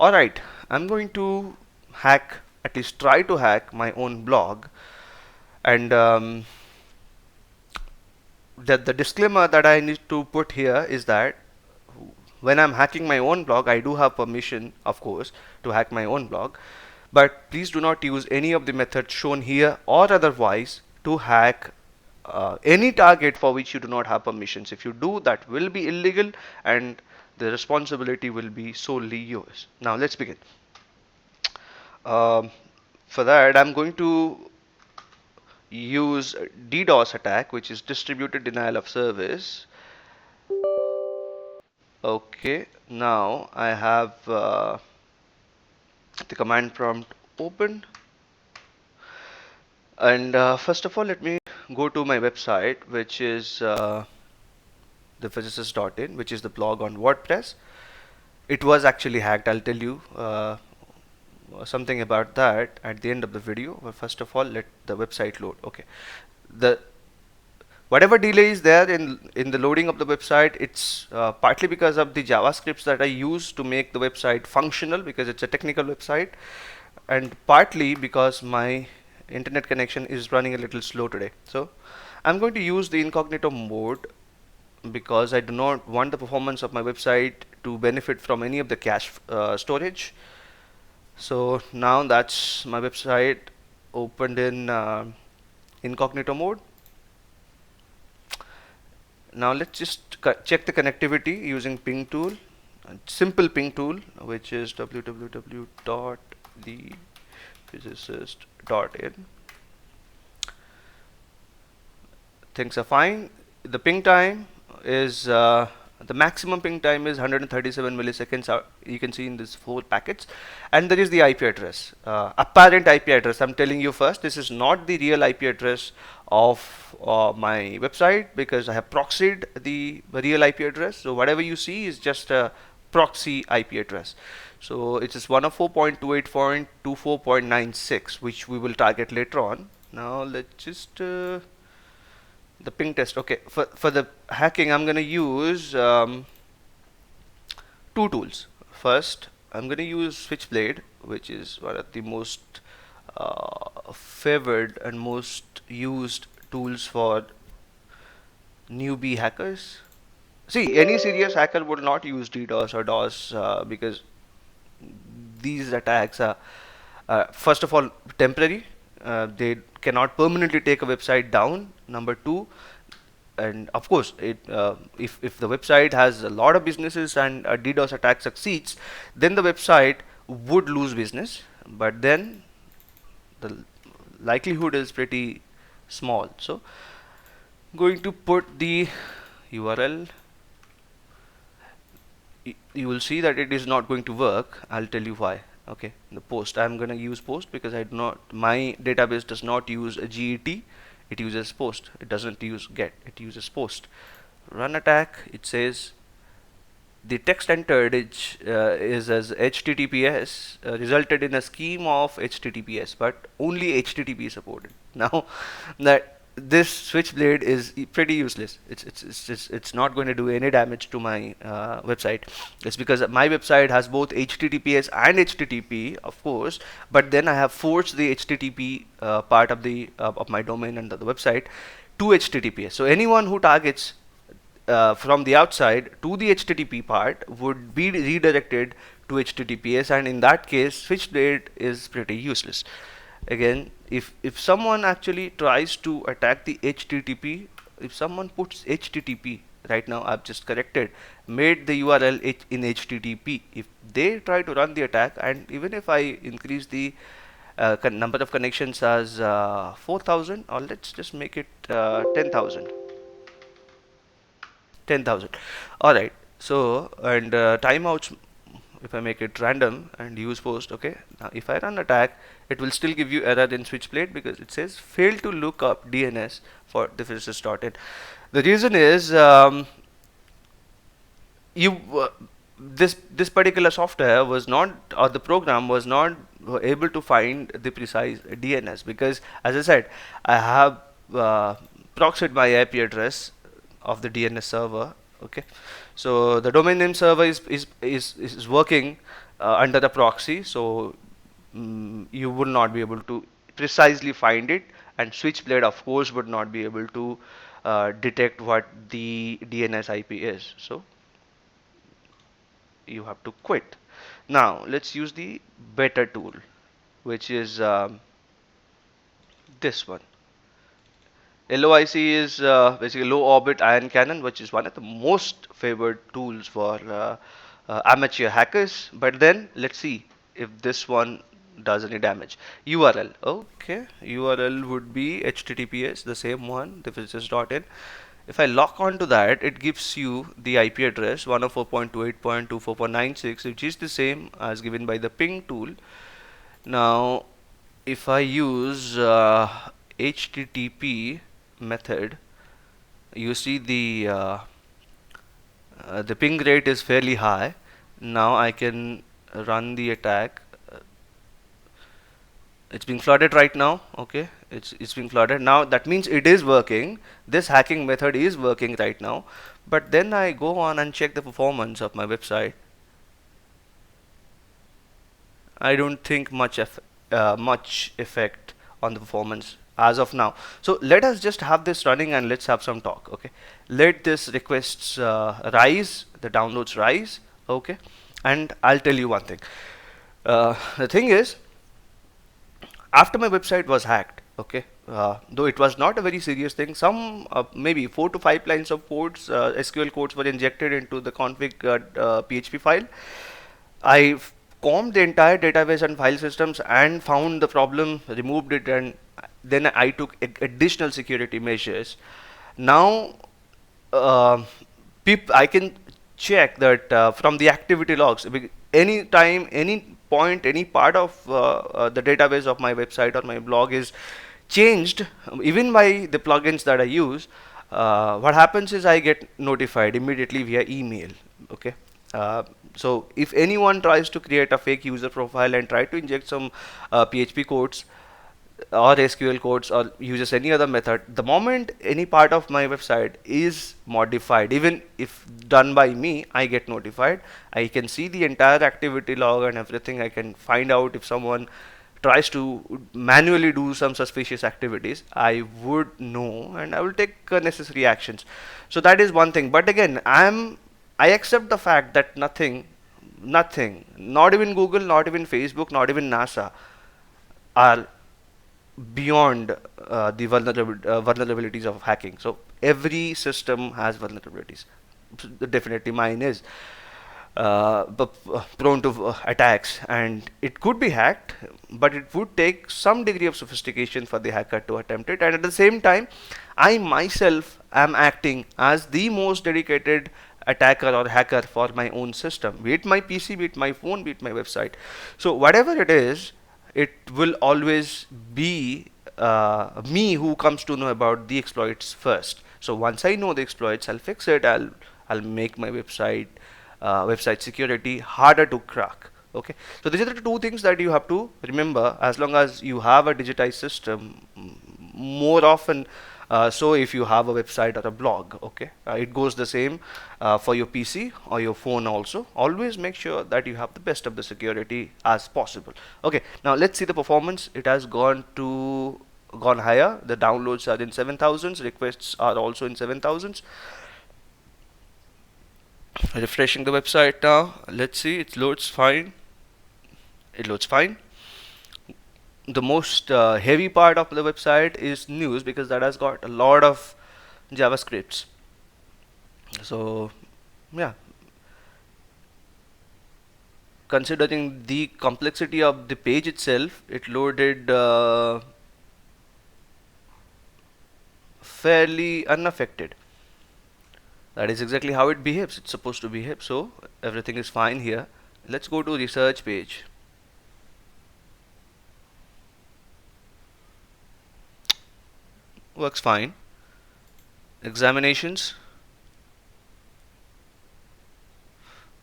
Alright, I'm going to hack, at least try to hack my own blog. And the disclaimer that I need to put here is that when I'm hacking my own blog, I do have permission, of course, to hack my own blog. But please do not use any of the methods shown here or otherwise to hack any target for which you do not have permissions. If you do, that will be illegal and the responsibility will be solely yours. Now let's begin. Um, for that, I'm going to use DDoS attack, which is distributed denial of service. Okay, now I have the command prompt open. And first of all, let me go to my website, which is thephysicist.in, which is the blog on WordPress. It was actually hacked. I'll tell you something about that at the end of the video. But first of all, let the website load. Okay, the whatever delay is there in the loading of the website, it's partly because of the JavaScripts that I use to make the website functional, because it's a technical website, and partly because my internet connection is running a little slow today. So I'm going to use the incognito mode because I do not want the performance of my website to benefit from any of the cache storage. So now that's my website opened in incognito mode. Now let's just check the connectivity using ping tool, a simple ping tool, which is www.thephysicist.in. Things are fine. The ping time is the maximum ping time is 137 milliseconds. You can see in this 4 packets, and there is the IP address, apparent IP address. I'm telling you first, this is not the real IP address of my website, because I have proxied the real IP address. So whatever you see is just a proxy IP address. So it is 104.28.24.96, which we will target later on. Now let's just the ping test. Okay, for the hacking, I'm going to use 2 tools. First, I'm going to use SwitchBlade, which is one of the most favored and most used tools for newbie hackers. See, any serious hacker would not use DDoS or DOS because these attacks are, first of all, temporary. They cannot permanently take a website down. Number 2, and of course, if the website has a lot of businesses and a DDoS attack succeeds, then the website would lose business. But then the likelihood is pretty small. So, going to put the URL. You will see that it is not going to work. I'll tell you why. Okay, the post, I'm going to use post because I do not, my database does not use a GET. It uses post. It doesn't use get, it uses post. Run attack. It says the text entered is as HTTPS, resulted in a scheme of HTTPS, but only HTTP supported. Now that this switchblade is pretty useless. It's not going to do any damage to my website. It's because my website has both HTTPS and HTTP, of course, but then I have forced the HTTP part of the of my domain and the website to HTTPS. So anyone who targets from the outside to the HTTP part would be redirected to HTTPS, and in that case, switchblade is pretty useless. Again, if someone actually tries to attack the HTTP, if someone puts HTTP, right now I've just corrected, made the URL in HTTP, if they try to run the attack, and even if I increase the number of connections as 4,000, or let's just make it 10,000. 10,000. Alright, so, and timeouts, if I make it random and use post, okay, now if I run attack, it will still give you error in switchblade because it says fail to look up DNS for ThePhysicist.in. The reason is this particular software was not, or the program was not able to find the precise DNS, because as I said, I have proxied my IP address of the DNS server. Okay, so the domain name server is working under the proxy, so you will not be able to precisely find it, and Switchblade of course would not be able to detect what the DNS IP is. So you have to quit. Now let's use the better tool, which is this one. LOIC is basically low orbit ion cannon, which is one of the most favored tools for amateur hackers. But then let's see if this one does any damage. URL. Okay, URL would be HTTPS, the same one, thephysicist.in. If I lock onto that, it gives you the IP address 104.28.24.96, which is the same as given by the ping tool. Now, if I use HTTP method, you see the ping rate is fairly high. Now I can run the attack. It's being flooded right now. Okay, it's being flooded now. That means it is working. This hacking method is working right now. But then I go on and check the performance of my website. I don't think much effect on the performance as of now. So let us just have this running and let's have some talk. Okay, let this requests rise, the downloads rise. Okay, and I'll tell you one thing. The thing is, after my website was hacked, okay, though it was not a very serious thing, some maybe 4 to 5 lines of codes, SQL codes were injected into the config PHP file. I combed the entire database and file systems and found the problem, removed it, and then I took additional security measures. Now I can check that from the activity logs, any time, any point, any part of the database of my website or my blog is changed, even by the plugins that I use, what happens is I get notified immediately via email. Okay. So if anyone tries to create a fake user profile and try to inject some PHP codes or SQL codes or uses any other method, the moment any part of my website is modified, even if done by me, I get notified. I can see the entire activity log and everything. I can find out if someone tries to manually do some suspicious activities. I would know and I will take necessary actions. So that is one thing. But again, I accept the fact that nothing, not even Google, not even Facebook, not even NASA are beyond the vulnerabilities of hacking. So every system has vulnerabilities. Definitely mine is prone to attacks, and it could be hacked, but it would take some degree of sophistication for the hacker to attempt it. And at the same time, I myself am acting as the most dedicated attacker or hacker for my own system, be it my PC, be it my phone, be it my website. So whatever it is, it will always be me who comes to know about the exploits first. So once I know the exploits, I'll fix it. I'll make my website security harder to crack. Okay, so these are the two things that you have to remember as long as you have a digitized system. More often, so if you have a website or a blog, okay, it goes the same for your PC or your phone also. Always make sure that you have the best of the security as possible. Okay, now let's see the performance. It has gone higher. The downloads are in 7,000s, requests are also in 7,000s. Refreshing the website now. Let's see, it loads fine. It loads fine. The most heavy part of the website is news, because that has got a lot of JavaScripts. So yeah, considering the complexity of the page itself, it loaded fairly unaffected. That is exactly how it behaves. It's supposed to behave. So everything is fine here. Let's go to research page. Works fine. Examinations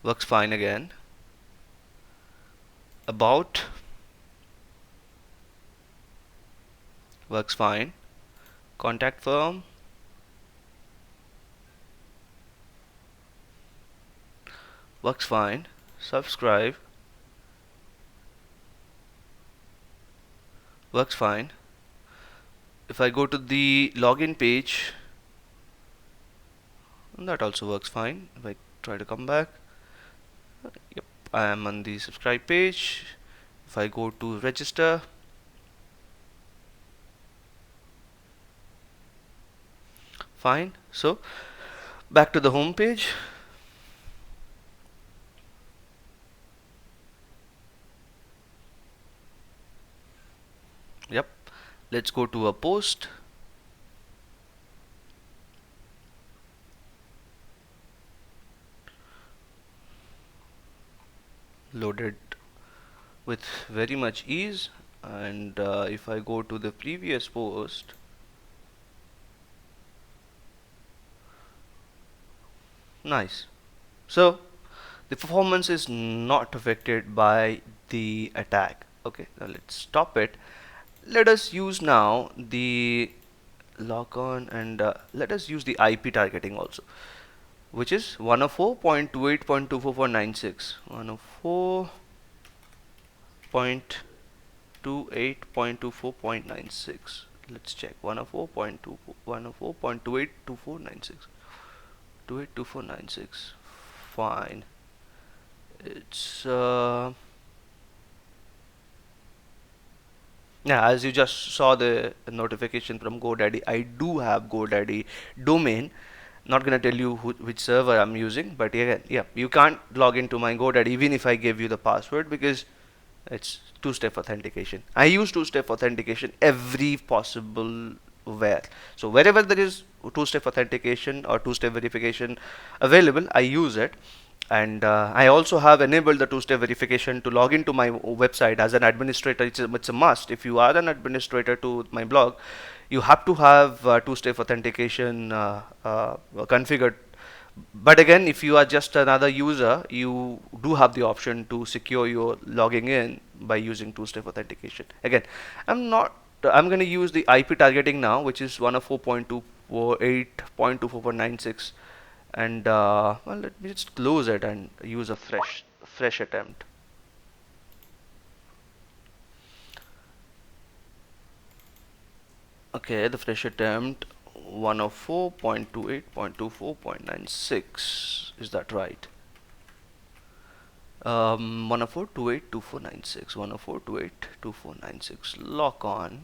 works fine again. About works fine. Contact firm works fine. Subscribe works fine. If I go to the login page, that also works fine. If I try to come back, yep, I am on the subscribe page. If I go to register, fine. So back to the home page. Yep, let's go to a post. Loaded with very much ease, and if I go to the previous post, nice. So the performance is not affected by the attack. Okay, now let's stop it. Let us use now the lock on, and let us use the IP targeting also, which is 104.28.24496. 104.28.24.96. Let's check. 104.2 104.282496. 282496. Fine. It's yeah, as you just saw the notification from GoDaddy, I do have GoDaddy domain. Not gonna tell you which server I'm using, but again, yeah, you can't log into my GoDaddy even if I give you the password, because it's two-step authentication. I use two-step authentication every possible where. So wherever there is two-step authentication or two-step verification available, I use it. And I also have enabled the two-step verification to log into my website as an administrator. It's a must. If you are an administrator to my blog, you have to have two-step authentication configured. But again, if you are just another user, you do have the option to secure your logging in by using two-step authentication. Again, I'm going to use the IP targeting now, which is 104.248.24496. And well, let me just close it and use a fresh attempt. Okay, the fresh attempt 104.28.24.96. Is that right? 104.28.24.96. 104.28.24.96. Lock on.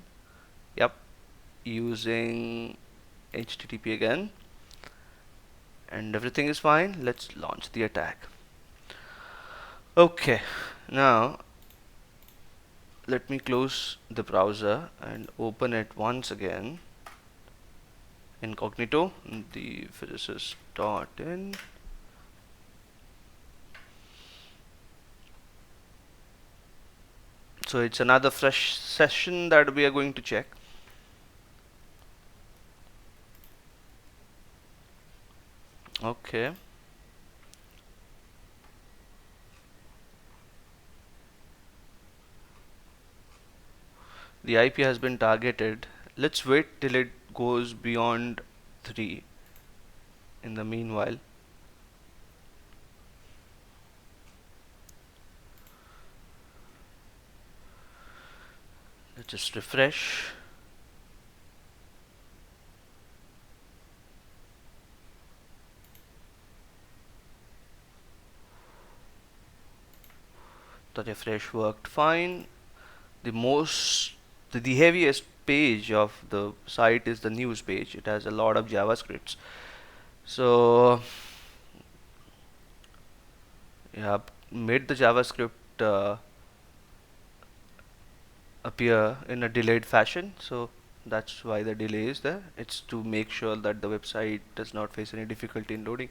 Yep. Using HTTP again. And everything is fine. Let's launch the attack. Okay, now let me close the browser and open it once again. Incognito, ThePhysicist.in. So it's another fresh session that we are going to check. Okay. The IP has been targeted. Let's wait till it goes beyond 3. In the meanwhile, let's just refresh. The refresh worked fine. The heaviest page of the site is the news page. It has a lot of JavaScripts. So you have made the JavaScript appear in a delayed fashion. So that's why the delay is there. It's to make sure that the website does not face any difficulty in loading.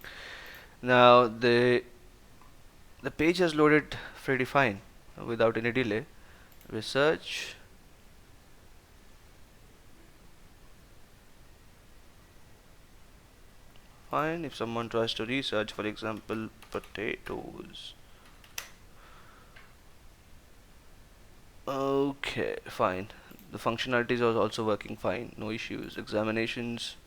Now the page has loaded pretty fine without any delay. Research. Fine. If someone tries to research, for example, potatoes. Okay, fine. The functionalities are also working fine. No issues. Examinations.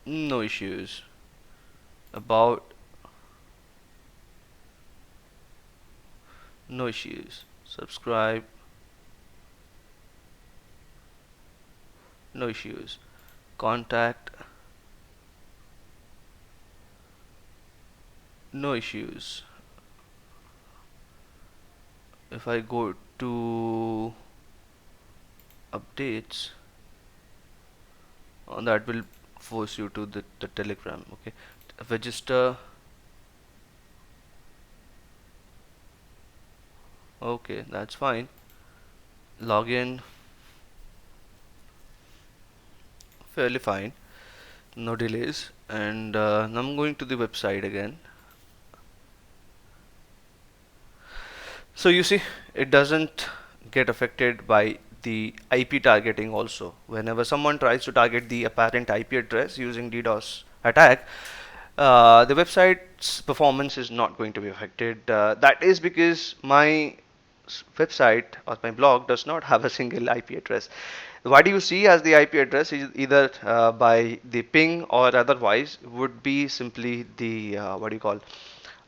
No issues. About No issues. Subscribe. No issues. Contact. No issues. If I go to updates, that will force you to the Telegram. Okay, register. Okay, that's fine. Login, fairly fine. No delays. And now I'm going to the website again. So you see, it doesn't get affected by the IP targeting also. Whenever someone tries to target the apparent IP address using DDoS attack, the website's performance is not going to be affected. That is because my website or my blog does not have a single IP address. What you see as the IP address is either by the ping or otherwise would be simply the what do you call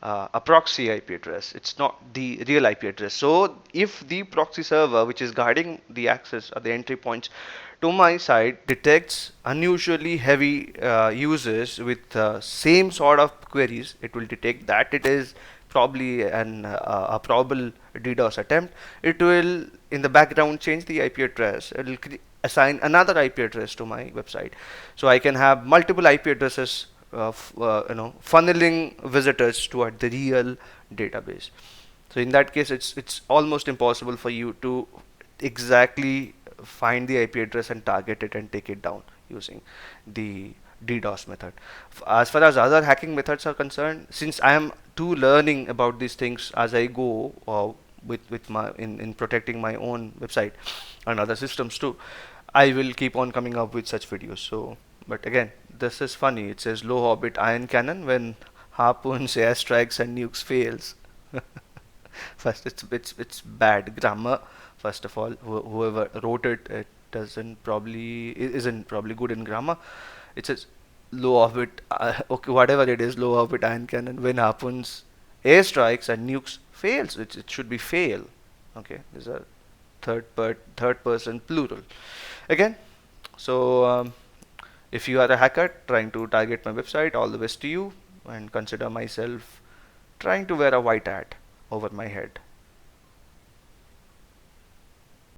a proxy IP address. It's not the real IP address. So if the proxy server which is guarding the access or the entry points to my site detects unusually heavy users with same sort of queries, it will detect that it is probably a probable DDoS attempt. It will in the background change the IP address. It will assign another IP address to my website, so I can have multiple IP addresses funneling visitors toward the real database. So in that case, it's almost impossible for you to exactly find the IP address and target it and take it down using the DDoS method. As far as other hacking methods are concerned, since I am too learning about these things as I go, with my in protecting my own website and other systems too, I will keep on coming up with such videos. So, but again, this is funny. It says low orbit ion cannon when harpoons, airstrikes, and nukes fails. First, it's bad grammar. First of all, whoever wrote it, it doesn't probably isn't probably good in grammar. It says low orbit, okay, whatever it is, low orbit ion cannon when harpoons, airstrikes, and nukes fails. It should be fail. Okay, these are third person plural. Again, so if you are a hacker trying to target my website, all the best to you, and consider myself trying to wear a white hat over my head.